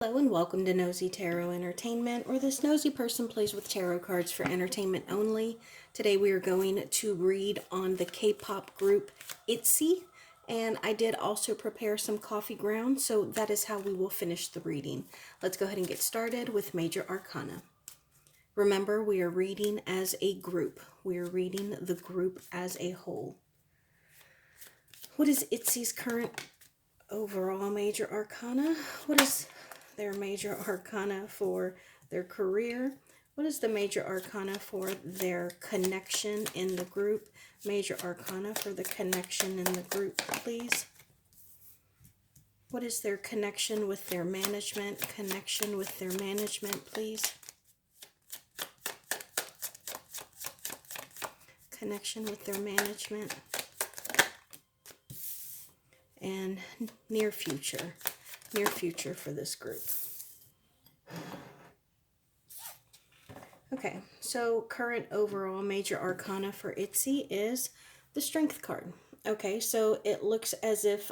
Hello and welcome to Nosy Tarot Entertainment, where this nosy person plays with tarot cards for entertainment only. Today we are going to read on the K-pop group Itzy, and I did also prepare some coffee grounds, so that is how we will finish the reading. Let's go ahead and get started with Major Arcana. Remember, we are reading as a group. We are reading the group as a whole. What is Itzy's current overall Major Arcana? What is their Major Arcana for their career? What is the Major Arcana for their connection in the group? Major Arcana for the connection in the group, please. What is their connection with their management? Connection with their management, please. Connection with their management. And near future for this group. Okay, so current overall Major Arcana for Itzy is the Strength card. Okay, so it looks as if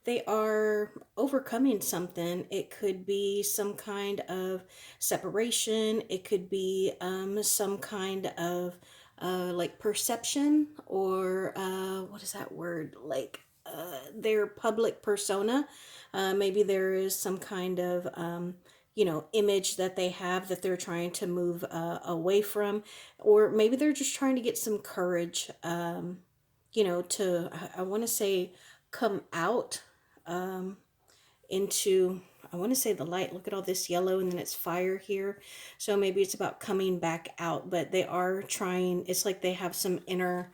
they are overcoming something. It could be some kind of separation. It could be some kind of like perception, or what is that word? Like their public persona. Maybe there is some kind of image that they have that they're trying to move away from, or maybe they're just trying to get some courage, to, I want to say, come out into, I want to say, the light. Look at all this yellow, and then it's fire here. So maybe it's about coming back out, but they are trying, it's like they have some inner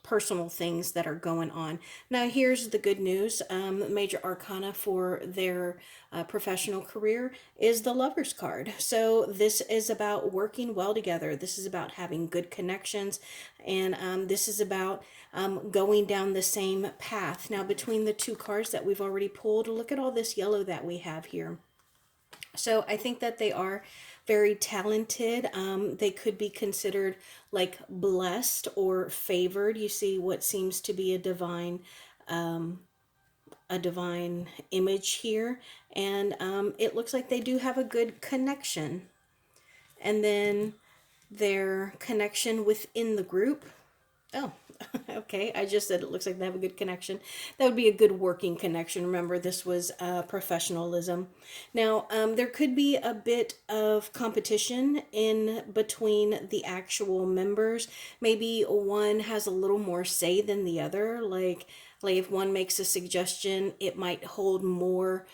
personal things that are going on. Now, here's the good news. Major Arcana for their professional career is the Lover's card. So this is about working well together. This is about having good connections, and this is about going down the same path. Now, between the two cards that we've already pulled, look at all this yellow that we have here. So I think that they are very talented. They could be considered like blessed or favored. You see what seems to be a divine image here, and it looks like they do have a good connection. And then their connection within the group. Oh, okay. I just said it looks like they have a good connection. That would be a good working connection. Remember, this was professionalism. Now, there could be a bit of competition in between the actual members. Maybe one has a little more say than the other. Like if one makes a suggestion, it might hold more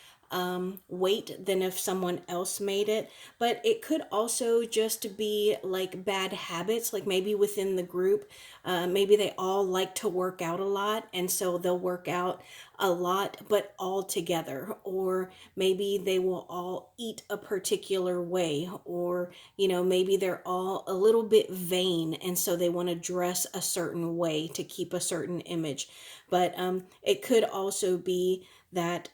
weight than if someone else made it. But it could also just be like bad habits, like maybe within the group, maybe they all like to work out a lot, and so they'll work out a lot but all together. Or maybe they will all eat a particular way, or maybe they're all a little bit vain, and so they want to dress a certain way to keep a certain image. But it could also be that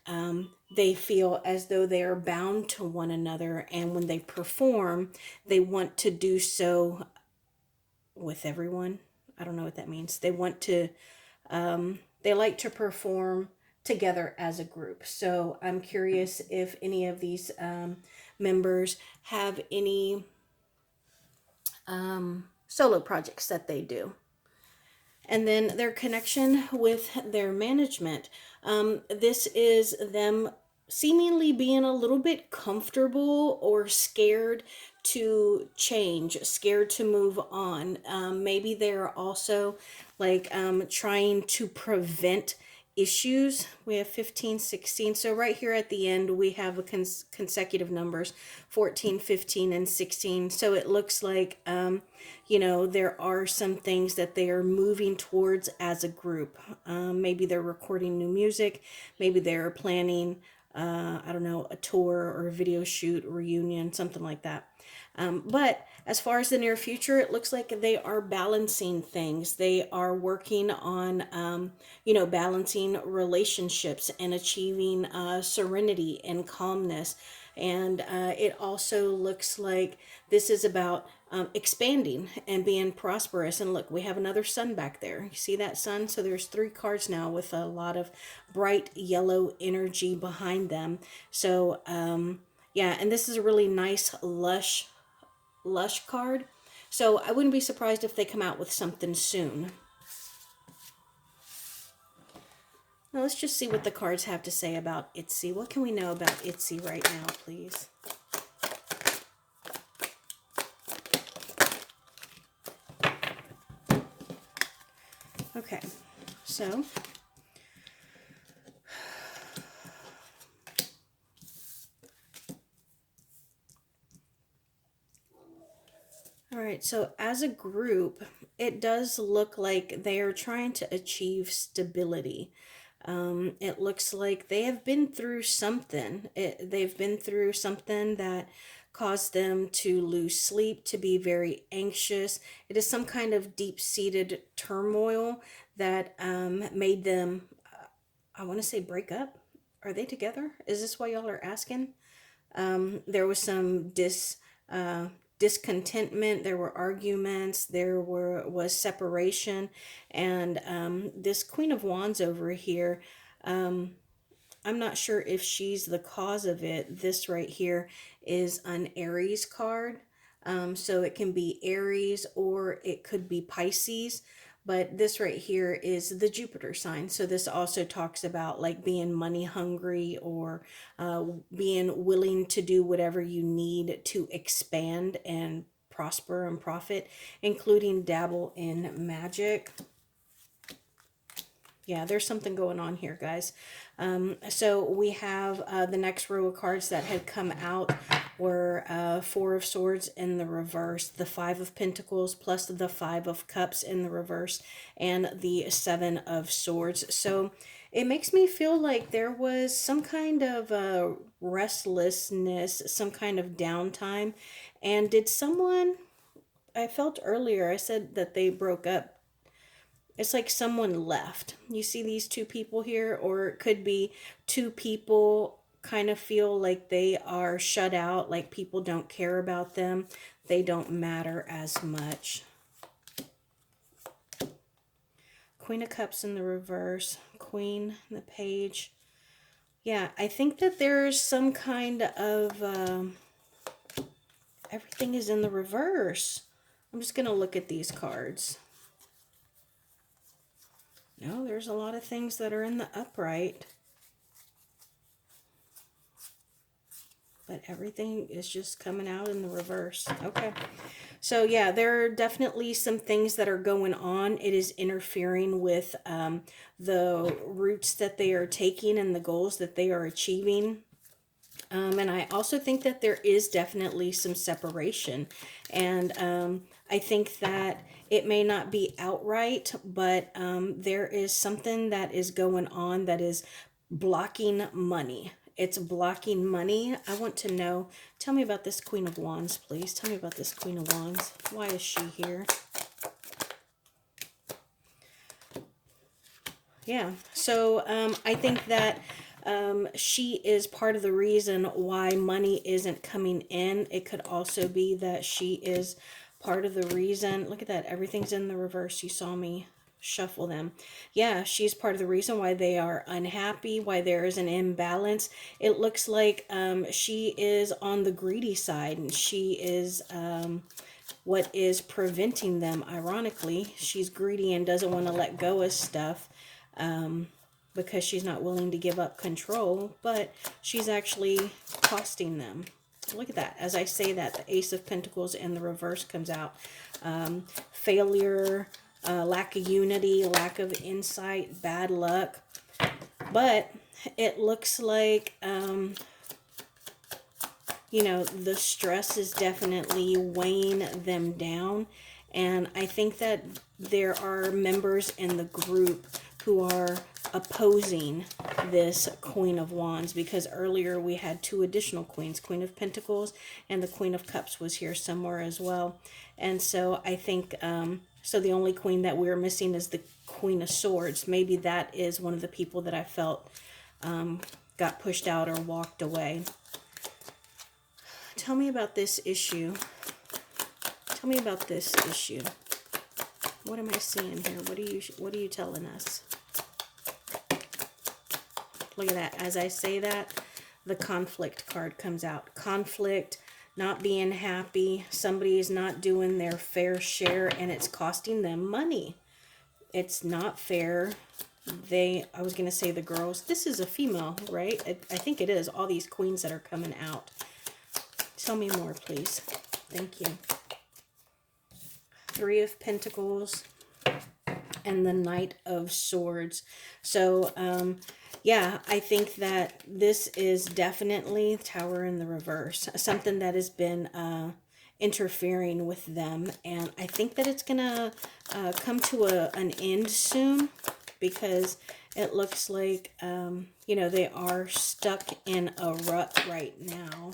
they feel as though they are bound to one another, and when they perform, they want to do so with everyone. I don't know what that means. They want to, they like to perform together as a group. So I'm curious if any of these members have any solo projects that they do. And then their connection with their management. This is them seemingly being a little bit comfortable or scared to change, scared to move on. Maybe they're also like trying to prevent issues. We have 15, 16. So right here at the end, we have a consecutive numbers, 14, 15, and 16. So it looks like, there are some things that they are moving towards as a group. Maybe they're recording new music. Maybe they're planning, I don't know, a tour or a video shoot, reunion, something like that. But as far as the near future, it looks like they are balancing things. They are working on, balancing relationships and achieving serenity and calmness. And it also looks like this is about expanding and being prosperous. And look, we have another sun back there. You see that sun? So there's 3 cards now with a lot of bright yellow energy behind them. So, yeah, and this is a really nice, lush card. So I wouldn't be surprised if they come out with something soon. Now let's just see what the cards have to say about Itzy. What can we know about Itzy right now, please? Okay, so all right, so as a group, it does look like they are trying to achieve stability. It looks like they have been through something. They've been through something that caused them to lose sleep, to be very anxious. It is some kind of deep-seated turmoil that made them, I want to say, break up. Are they together? Is this why y'all are asking? There was some discontentment. There were arguments. Was separation, and this Queen of Wands over here. I'm not sure if she's the cause of it. This right here is an Aries card. So it can be Aries or it could be Pisces. But this right here is the Jupiter sign. So this also talks about like being money hungry or being willing to do whatever you need to expand and prosper and profit, including dabble in magic. Yeah, there's something going on here, guys. So we have the next row of cards that had come out were 4 of Swords in the reverse, the 5 of Pentacles plus the 5 of Cups in the reverse, and the 7 of Swords. So it makes me feel like there was some kind of restlessness, some kind of downtime. And did someone, I felt earlier, I said that they broke up. It's like someone left. You see these 2 people here, or it could be 2 people kind of feel like they are shut out, like people don't care about them. They don't matter as much. Queen of Cups in the reverse, Queen, the Page. Yeah, I think that there's some kind of, everything is in the reverse. I'm just going to look at these cards. No, there's a lot of things that are in the upright. But everything is just coming out in the reverse. Okay. So yeah, there are definitely some things that are going on. It is interfering with the routes that they are taking and the goals that they are achieving. And I also think that there is definitely some separation. And I think that it may not be outright, but there is something that is going on that is blocking money. It's blocking money. I want to know. Tell me about this Queen of Wands, please. Tell me about this Queen of Wands. Why is she here? Yeah. So I think that she is part of the reason why money isn't coming in. It could also be that she is part of the reason. Look at that. Everything's in the reverse. You saw me shuffle them. Yeah, she's part of the reason why they are unhappy, why there is an imbalance. It looks like she is on the greedy side, and she is what is preventing them. Ironically, she's greedy and doesn't want to let go of stuff because she's not willing to give up control, but she's actually costing them. Look at that. As I say that, the Ace of Pentacles in the reverse comes out. Failure, lack of unity, lack of insight, bad luck. But it looks like, you know, the stress is definitely weighing them down. And I think that there are members in the group who are opposing this Queen of Wands, because earlier we had two additional queens, Queen of Pentacles and the Queen of Cups was here somewhere as well. And so I think, so the only queen that we're missing is the Queen of Swords. Maybe that is one of the people that I felt got pushed out or walked away. Tell me about this issue. Tell me about this issue. What am I seeing here? What are you telling us? Look at that. As I say that, the conflict card comes out. Conflict, not being happy. Somebody is not doing their fair share and it's costing them money. It's not fair. I was going to say the girls. This is a female, right? I think it is. All these queens that are coming out. Tell me more, please. Thank you. Three of Pentacles and the Knight of Swords. So, yeah, I think that this is definitely Tower in the reverse. Something that has been interfering with them. And I think that it's going to come to an end soon, because it looks like, you know, they are stuck in a rut right now.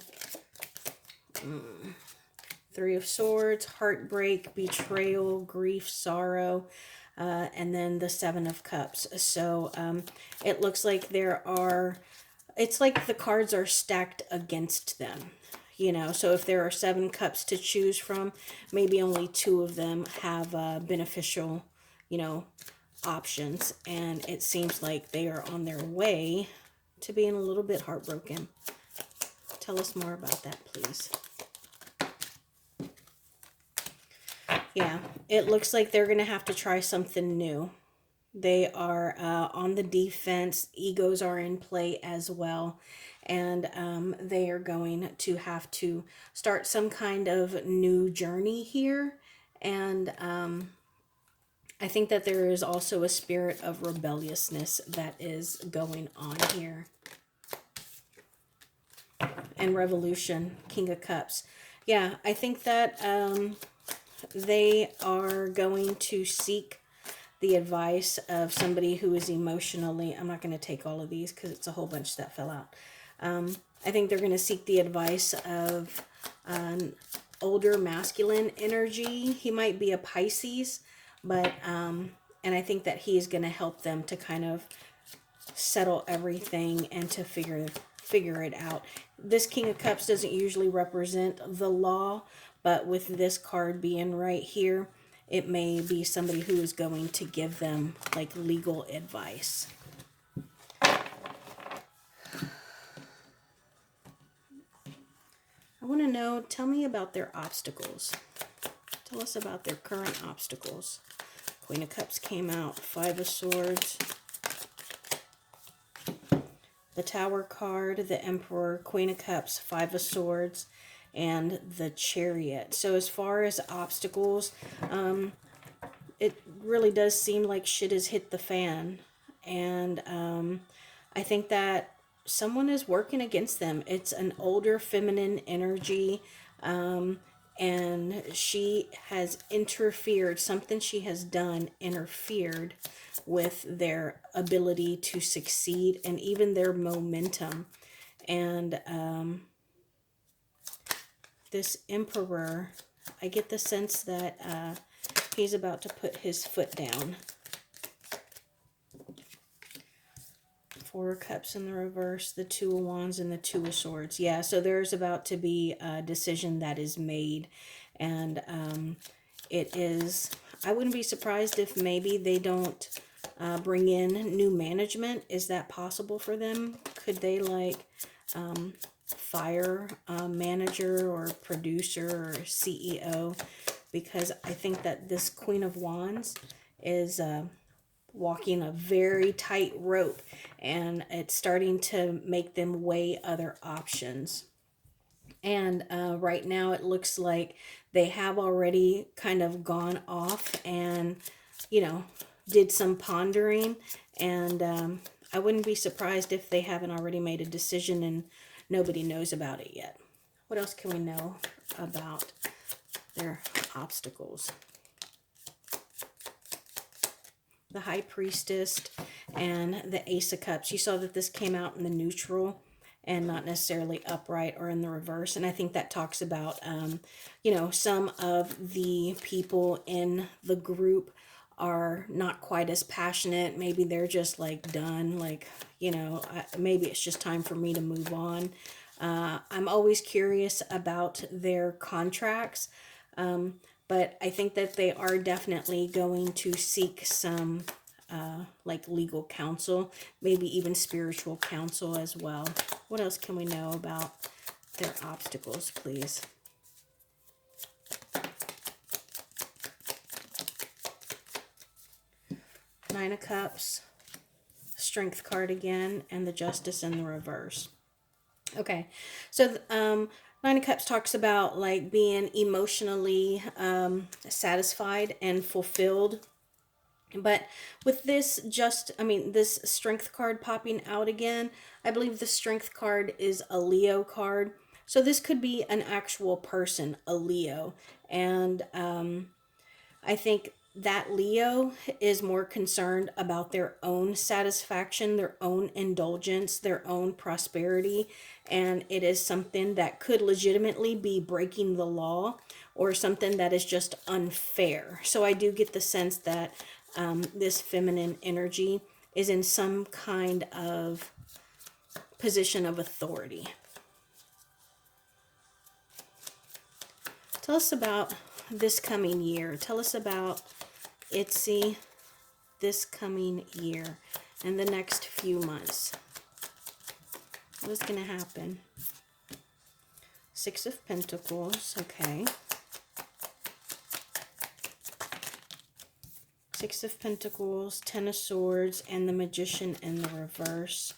Three of Swords, heartbreak, betrayal, grief, sorrow, and then the Seven of Cups. So it looks like it's like the cards are stacked against them. You know, so if there are 7 cups to choose from, maybe only 2 of them have beneficial, you know, options. And it seems like they are on their way to being a little bit heartbroken. Tell us more about that, please. Yeah, it looks like they're going to have to try something new. They are on the defense. Egos are in play as well. And they are going to have to start some kind of new journey here. And I think that there is also a spirit of rebelliousness that is going on here. And revolution, King of Cups. Yeah, I think that they are going to seek the advice of somebody who is emotionally, I'm not going to take all of these because it's a whole bunch that fell out. I think they're going to seek the advice of an older masculine energy. He might be a Pisces, but, and I think that he is going to help them to kind of settle everything and to figure it out. This King of Cups doesn't usually represent the law, but with this card being right here, it may be somebody who is going to give them like legal advice. I want to know, tell me about their obstacles. Tell us about their current obstacles. Queen of Cups came out, 5 of Swords, the Tower card, the Emperor, Queen of Cups, 5 of Swords, and the Chariot. So as far as obstacles, it really does seem like shit has hit the fan. And I think that someone is working against them. It's an older feminine energy. And she has interfered. Something she has done interfered with their ability to succeed and even their momentum. And this Emperor, I get the sense that he's about to put his foot down. 4 of Cups in the reverse, the 2 of Wands, and the 2 of Swords. Yeah, so there's about to be a decision that is made. And it is, I wouldn't be surprised if maybe they don't bring in new management. Is that possible for them? Could they like fire a manager or producer or CEO? Because I think that this Queen of Wands is walking a very tight rope, and it's starting to make them weigh other options. And right now it looks like they have already kind of gone off and, you know, did some pondering. And I wouldn't be surprised if they haven't already made a decision and nobody knows about it yet. What else can we know about their obstacles? the High Priestess, and the Ace of Cups. You saw that this came out in the neutral and not necessarily upright or in the reverse. And I think that talks about, some of the people in the group are not quite as passionate. Maybe they're just like done, like, maybe it's just time for me to move on. I'm always curious about their contracts, but I think that they are definitely going to seek some like legal counsel, maybe even spiritual counsel as well. What else can we know about their obstacles, please? Nine of Cups, Strength card again, and the Justice in the reverse. Okay, so Nine of Cups talks about like being emotionally satisfied and fulfilled. But with this this Strength card popping out again, I believe the Strength card is a Leo card. So this could be an actual person, a Leo. And I think that Leo is more concerned about their own satisfaction, their own indulgence, their own prosperity. And it is something that could legitimately be breaking the law or something that is just unfair. So I do get the sense that this feminine energy is in some kind of position of authority. Tell us about this coming year. Tell us about Itzy this coming year and the next few months. What's going to happen? Six of Pentacles, okay. Six of Pentacles, Ten of Swords, and the Magician in the reverse,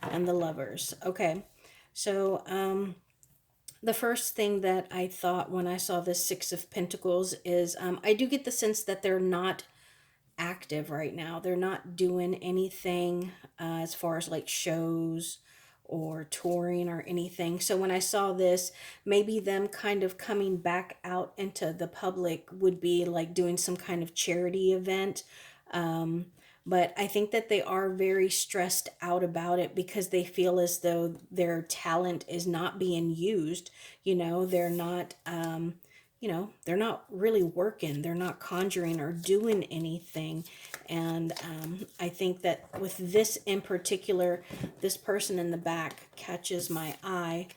and the Lovers. Okay, so the first thing that I thought when I saw this Six of Pentacles is I do get the sense that they're not active right now. They're not doing anything as far as like shows or touring or anything. So when I saw this, maybe them kind of coming back out into the public would be like doing some kind of charity event. But I think that they are very stressed out about it because they feel as though their talent is not being used. They're not they're not really working, they're not conjuring or doing anything. And I think that with this in particular, this person in the back catches my eye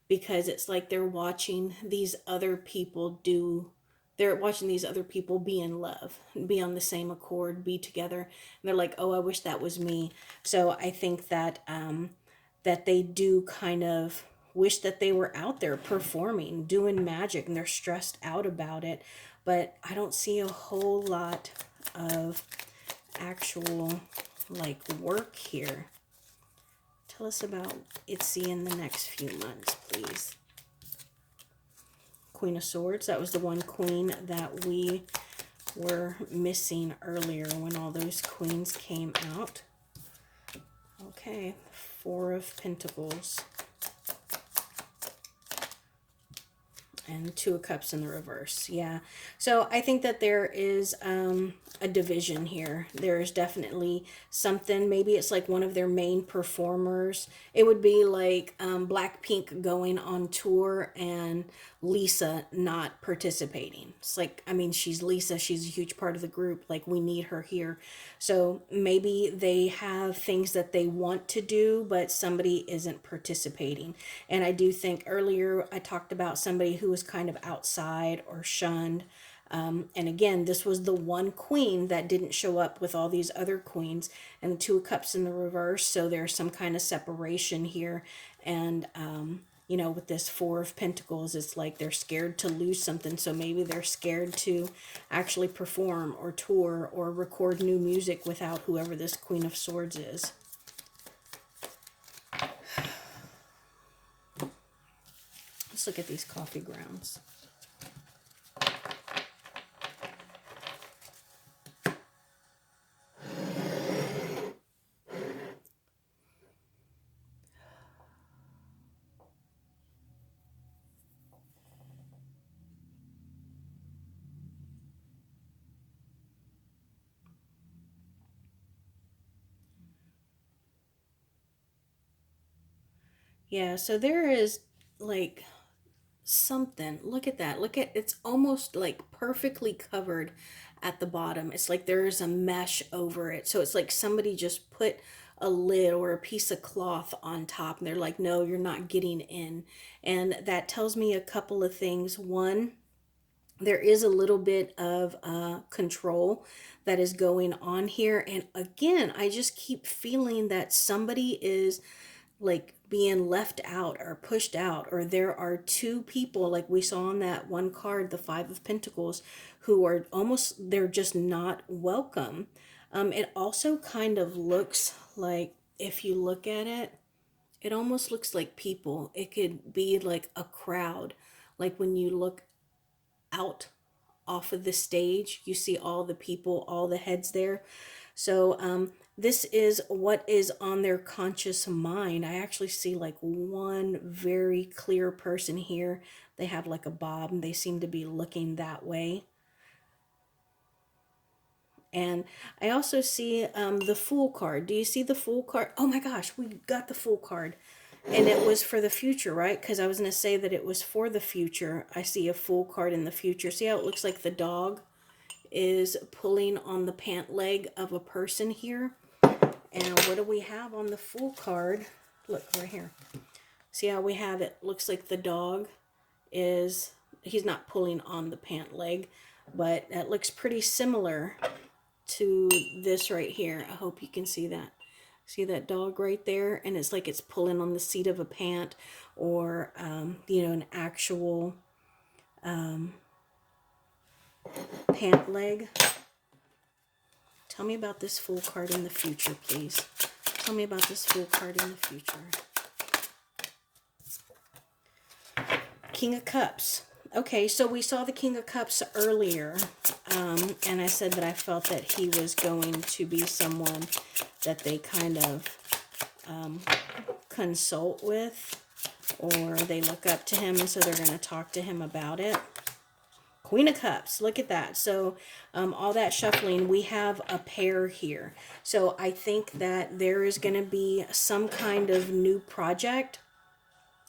because it's like they're watching these other people be in love, be on the same accord, be together. And they're like, oh, I wish that was me. So I think that that they do kind of wish that they were out there performing, doing magic, and they're stressed out about it. But I don't see a whole lot of actual like work here. Tell us about Itzy in the next few months, please. Queen of Swords, that was the one queen that we were missing earlier when all those queens came out. Okay, Four of Pentacles. And Two of Cups in the reverse. Yeah. So I think that there is a division here. There is definitely something. Maybe it's like one of their main performers. It would be like Blackpink going on tour and Lisa not participating. It's like, she's Lisa. She's a huge part of the group. Like, we need her here. So maybe they have things that they want to do, but somebody isn't participating. And I do think earlier I talked about somebody who was kind of outside or shunned. And again, this was the one queen that didn't show up with all these other queens, and the Two of Cups in the reverse. So there's some kind of separation here. And, with this Four of Pentacles, it's like they're scared to lose something. So maybe they're scared to actually perform or tour or record new music without whoever this Queen of Swords is. Let's look at these coffee grounds. Yeah, so there is like something. Look at that. Look at it's almost like perfectly covered at the bottom. It's like there's a mesh over it. So it's like somebody just put a lid or a piece of cloth on top and they're like, "No, you're not getting in." And that tells me a couple of things. One, there is a little bit of control that is going on here. And again, I just keep feeling that somebody is like being left out or pushed out, or there are two people like we saw on that one card, the Five of Pentacles, who are almost, they're just not welcome. It also kind of looks like, if you look at it, it almost looks like people. It could be like a crowd, like when you look out off of the stage, you see all the people, all the heads there. So this is what is on their conscious mind. I actually see like one very clear person here. They have like a bob and they seem to be looking that way. And I also see the Fool card. Do you see the Fool card? Oh my gosh, we got the Fool card. And it was for the future, right? Because I was going to say that it was for the future. I see a Fool card in the future. See how it looks like the dog is pulling on the pant leg of a person here? And what do we have on the Fool card? Look right here. See how we have it? Looks like the dog is, he's not pulling on the pant leg, but it looks pretty similar to this right here. I hope you can see that. See that dog right there? And it's like it's pulling on the seat of a pant, or, an actual pant leg. Tell me about this Fool card in the future, please. Tell me about this Fool card in the future. King of Cups. Okay, so we saw the King of Cups earlier, and I said that I felt that he was going to be someone that they kind of consult with, or they look up to him, and so they're going to talk to him about it. Queen of Cups, look at that. So all that shuffling, we have a pair here. So I think that there is going to be some kind of new project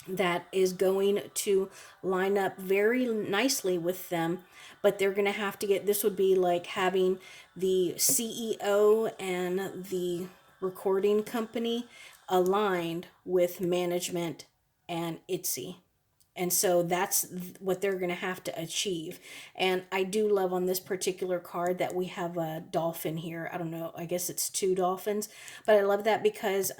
that is going to line up very nicely with them, but they're going to have to get, this would be like having the CEO and the recording company aligned with management and Itzy. And so that's what they're going to have to achieve. And I do love on this particular card that we have a dolphin here. I don't know, I guess it's two dolphins. But I love that because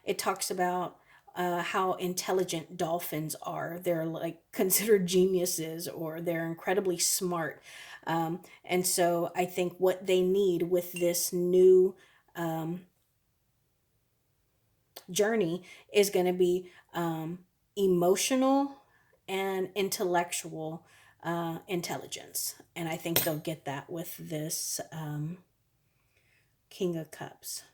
it talks about how intelligent dolphins are. They're like considered geniuses, or they're incredibly smart. And so I think what they need with this new journey is going to be emotional and intellectual intelligence. And I think they'll get that with this King of Cups.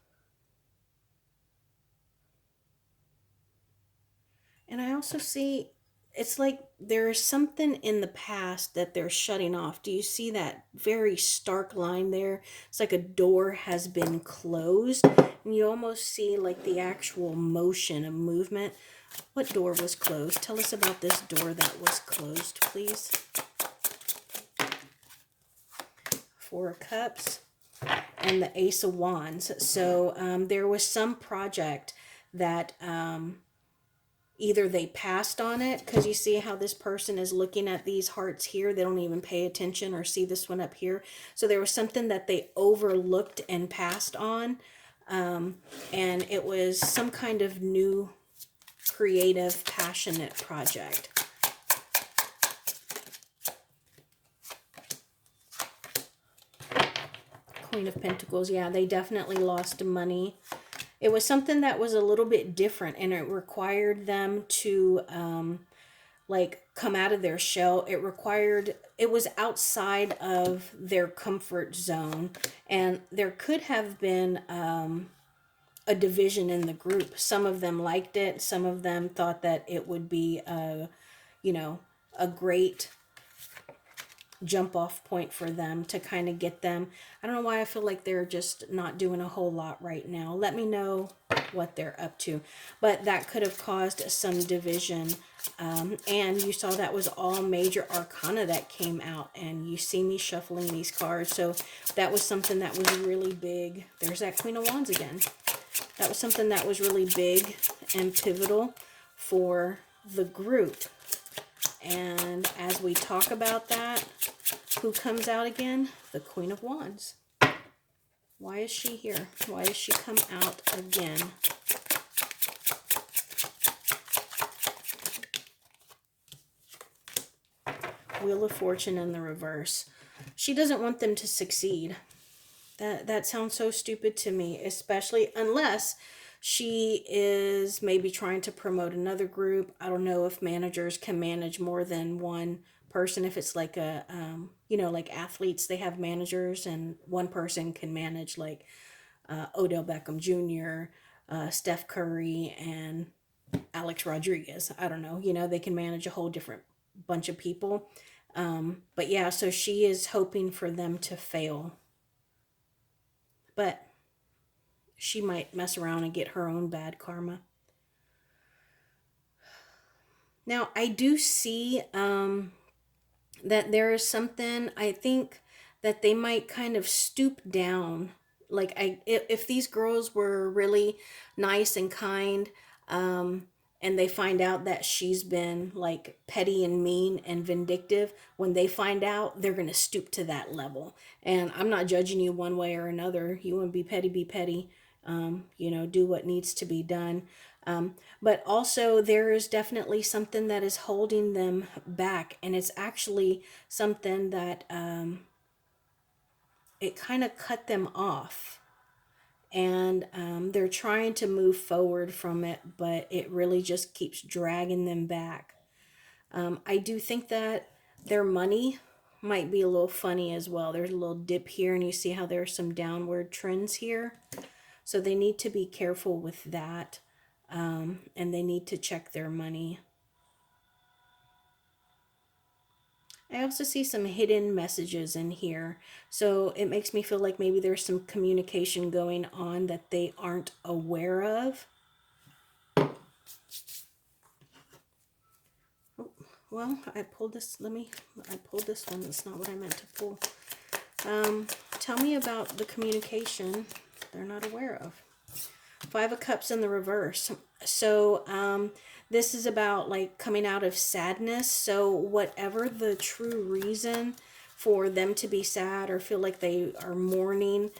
And I also see it's like there's something in the past that they're shutting off. Do you see that very stark line there? It's like a door has been closed. And you almost see like the actual motion of movement. What door was closed? Tell us about this door that was closed, please. Four of Cups and the Ace of Wands. So there was some project that either they passed on it, because you see how this person is looking at these hearts here. They don't even pay attention or see this one up here. So there was something that they overlooked and passed on. And it was some kind of new, creative, passionate project. Queen of Pentacles. Yeah, they definitely lost money. It was something that was a little bit different, and it required them to like come out of their shell. It was outside of their comfort zone, and there could have been a division in the group. Some of them liked it. Some of them thought that it would be a great jump off point for them to kind of get them. I don't know why I feel like they're just not doing a whole lot right now. Let me know what they're up to. But that could have caused some division. And you saw that was all major arcana that came out. And you see me shuffling these cards. So that was something that was really big. There's that Queen of Wands again. That was something that was really big and pivotal for the group. And as we talk about that, who comes out again? The Queen of Wands. Why is she here? Why does she come out again? Wheel of Fortune in the reverse. She doesn't want them to succeed. That sounds so stupid to me, especially unless she is maybe trying to promote another group. I don't know if managers can manage more than one person. If it's like a, like athletes, they have managers and one person can manage like Odell Beckham Jr., Steph Curry, and Alex Rodriguez. I don't know. They can manage a whole different bunch of people. But yeah, so she is hoping for them to fail. But she might mess around and get her own bad karma. Now, I do see that there is something, I think that they might kind of stoop down. Like, if these girls were really nice and kind, and they find out that she's been like petty and mean and vindictive, when they find out, they're going to stoop to that level. And I'm not judging you one way or another. You want to be petty, be petty. Do what needs to be done. But also, there is definitely something that is holding them back, and it's actually something that it kind of cut them off. And they're trying to move forward from it, but it really just keeps dragging them back. I do think that their money might be a little funny as well. There's a little dip here, and you see how there's some downward trends here. So they need to be careful with that. And they need to check their money. I also see some hidden messages in here. So it makes me feel like maybe there's some communication going on that they aren't aware of. Oh, well, I pulled this. I pulled this one. That's not what I meant to pull. Tell me about the communication they're not aware of. Five of Cups in the reverse. So this is about like coming out of sadness. So whatever the true reason for them to be sad or feel like they are mourning,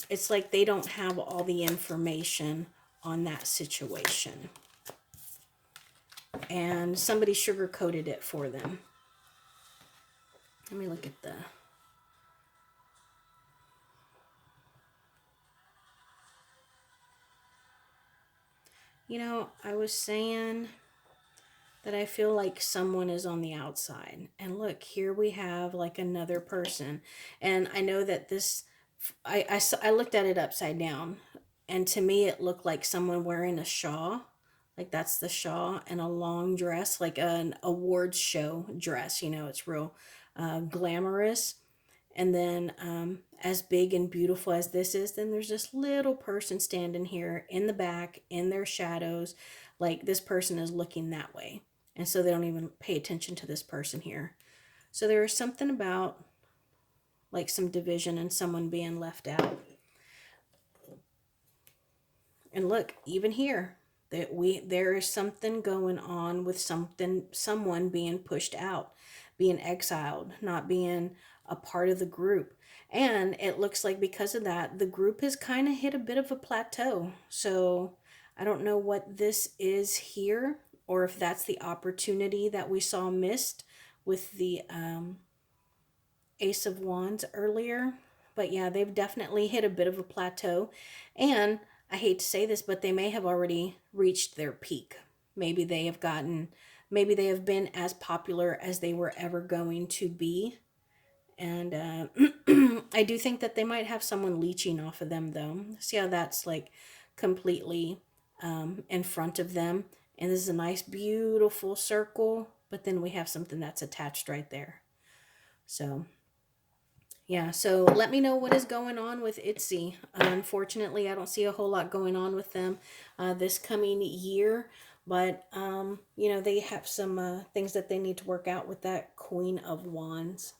it's like they don't have all the information on that situation. And somebody sugar-coated it for them. Let me look at the... I was saying that I feel like someone is on the outside. And look, here we have like another person. And I know that this, I looked at it upside down. And to me, it looked like someone wearing a shawl. Like that's the shawl and a long dress, like an awards show dress. It's real glamorous. And then as big and beautiful as this is, then there's this little person standing here in the back, in their shadows, like this person is looking that way. And so they don't even pay attention to this person here. So there is something about like some division and someone being left out. And look, even here, there is something going on with someone being pushed out, being exiled, not being a part of the group. And it looks like because of that, the group has kind of hit a bit of a plateau. So I don't know what this is here, or if that's the opportunity that we saw missed with the Ace of Wands earlier. But yeah, they've definitely hit a bit of a plateau. And I hate to say this, but they may have already reached their peak. Maybe they have been as popular as they were ever going to be. And I do think that they might have someone leeching off of them, though. See how that's like completely in front of them. And this is a nice, beautiful circle. But then we have something that's attached right there. So Yeah, so let me know what is going on with Itzy. Unfortunately, I don't see a whole lot going on with them this coming year, but you know, they have some things that they need to work out with that Queen of Wands.